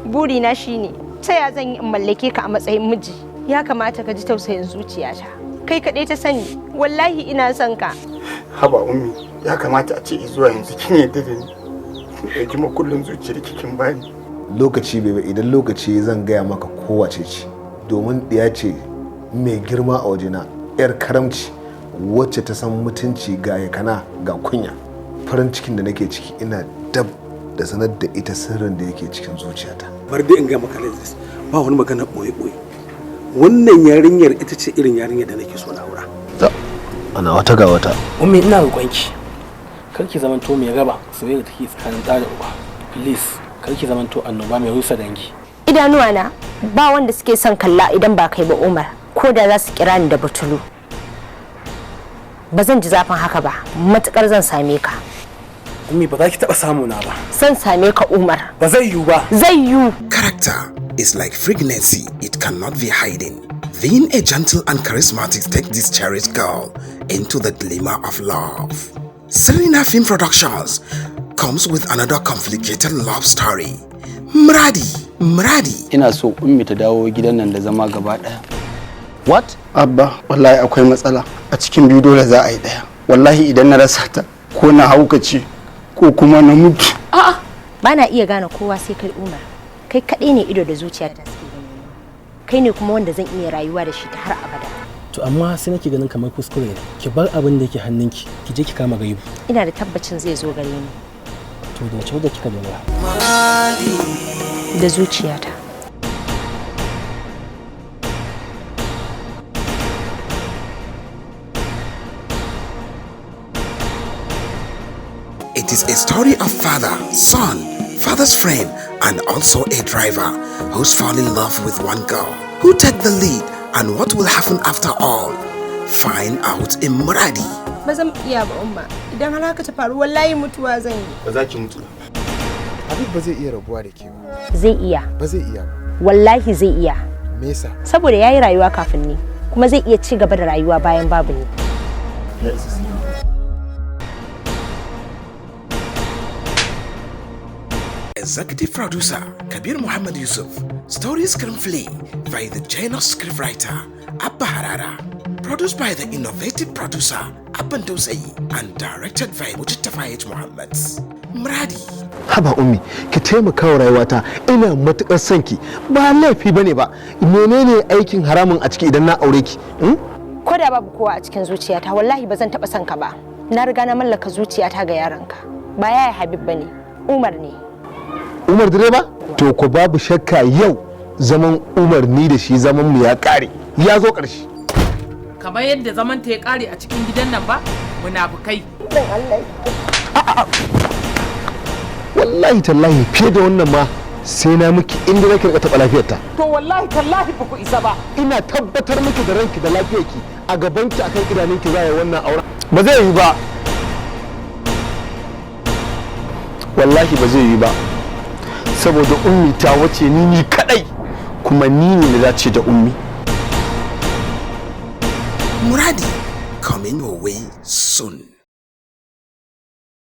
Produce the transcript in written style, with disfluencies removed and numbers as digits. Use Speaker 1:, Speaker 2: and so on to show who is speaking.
Speaker 1: Burina shine ta ya zan yi in mallake ka a matsayin miji. Ya kamata ka ji tausayin zuciyata. Kai kaɗai ta sani, wallahi ina son ka.
Speaker 2: Haba ummi, ya kamata a ce zuwa yanzu kin yadda da ni. Ɗauki makullin zuciyar kin bani.
Speaker 3: Lokaci bai idan lokaci zan gaya maka kowace ce. Domin ɗiya ce mai girma a wajena, 'yar karamci wacce ta san mutunci ga yakana ga kunya. Farin cikin da nake ciki ina dab da sanar da ita sirrin da yake cikin zuciyata.
Speaker 4: Bar dai in ga maka Lazis, ba wani magana boye-boye. Wannan yarinyar ita ce irin yarinyar da nake so na aura.
Speaker 3: Ana wata ga wata.
Speaker 5: Ummi ina roƙonki. Kar ki zamanto mai raba soyayya take tsakanin ɗa da uba. Please, kar ki zamanto annoba mai rusa dangi.
Speaker 1: Idanuwa na ba wanda suke son kalla idan ba kai ba Umar. Ko da za su kira ni da Batulu. Ba zan ji zafin haka ba, matukar zan same ka.
Speaker 5: Ummi ba za ki taɓa samu na ba.
Speaker 1: Zan same ka Umar.
Speaker 5: Ba zai yiwu ba.
Speaker 1: Zai yiwu.
Speaker 6: Character is like pregnancy, it cannot be hidden. Being a gentle and charismatic take this cherished girl into the glimmer of love. Serena Film Productions comes with another complicated love story. Muradi.
Speaker 7: Ina so ummi ta dawo gidan nan da zama gaba daya.
Speaker 2: What? Abba, wallahi akwai matsala. A cikin biyu dole za a yi daya. Wallahi idan na rasa ta ko na haukace ko kuma na mutu.
Speaker 1: A'a, bana iya gane kowa sai kai Umar. Kai kaɗai ne ido da zuciya ta suke gani. Kai ne kuma wanda zan iya rayuwa da shi ta har abada.
Speaker 5: To amma sai nake ganin kamar kuskure ne. Ki bar abin da yake hannunki, ki je ki kama gaibu.
Speaker 1: Ina da tabbacin zai zo gare ni.
Speaker 5: To da wace wadda kika dora?
Speaker 1: Da zuciyata.
Speaker 6: It is a story of father, son, father's friend, and also a driver who's fall in love with one girl. Who take the lead and what will happen after all? Find out in Muradi.
Speaker 1: Ba zan iya ba Umma. Idan har haka ta faru wallahi mutuwa zan yi.
Speaker 2: Ba za ki mutu.
Speaker 3: Habib ba zai iya rabuwa da ke ba.
Speaker 1: Zai iya.
Speaker 3: Ba zai iya ba.
Speaker 1: Wallahi zai iya.
Speaker 3: Me yasa?
Speaker 1: Saboda yayi rayuwa kafin ni, kuma zai iya ci gaba da rayuwa bayan babu ni.
Speaker 6: Executive producer Kabir Muhammad Yusuf. Story screenplay by the genius scriptwriter Abba Harara. Produced by the innovative producer Abban Dausayi and directed by Mujtafa H. Muhammad. Muradi.
Speaker 3: Haba ummi, ki taimaka wa rayuwata. Ina matukar son ki. Ba laifi bane ba. Menene aikin haramun a ciki idan na aure ki?
Speaker 1: Ko da babu kowa a cikin zuciyata, wallahi ba zan taba son ka ba. Na riga na mallaka zuciyata ga yaranka. Ba yaya Habib bane, Umar ne.
Speaker 3: Umar direba? To ko babu shakka yau zaman Umar ni da shi zaman mu ya kare. Ya zo ƙarshe.
Speaker 8: Kamar yadda zaman ta ya kare a cikin gidan nan ba, munafukai.
Speaker 1: Dan Allah.
Speaker 3: Wallahi tallahi fiye da wannan ma sai na miki inda nake rika taɓa lafiyarta.
Speaker 8: To wallahi tallahi ba ku isa ba.
Speaker 3: Ina tabbatar miki da ranki da lafiyarki a gabanki akan idanunki za yi wannan auren.
Speaker 2: Ba zai yi ba. Wallahi ba zai yi ba. Saboda ummi ta wace ni kadai kuma ni ne da dace da ummi.
Speaker 6: Muradi coming your way soon.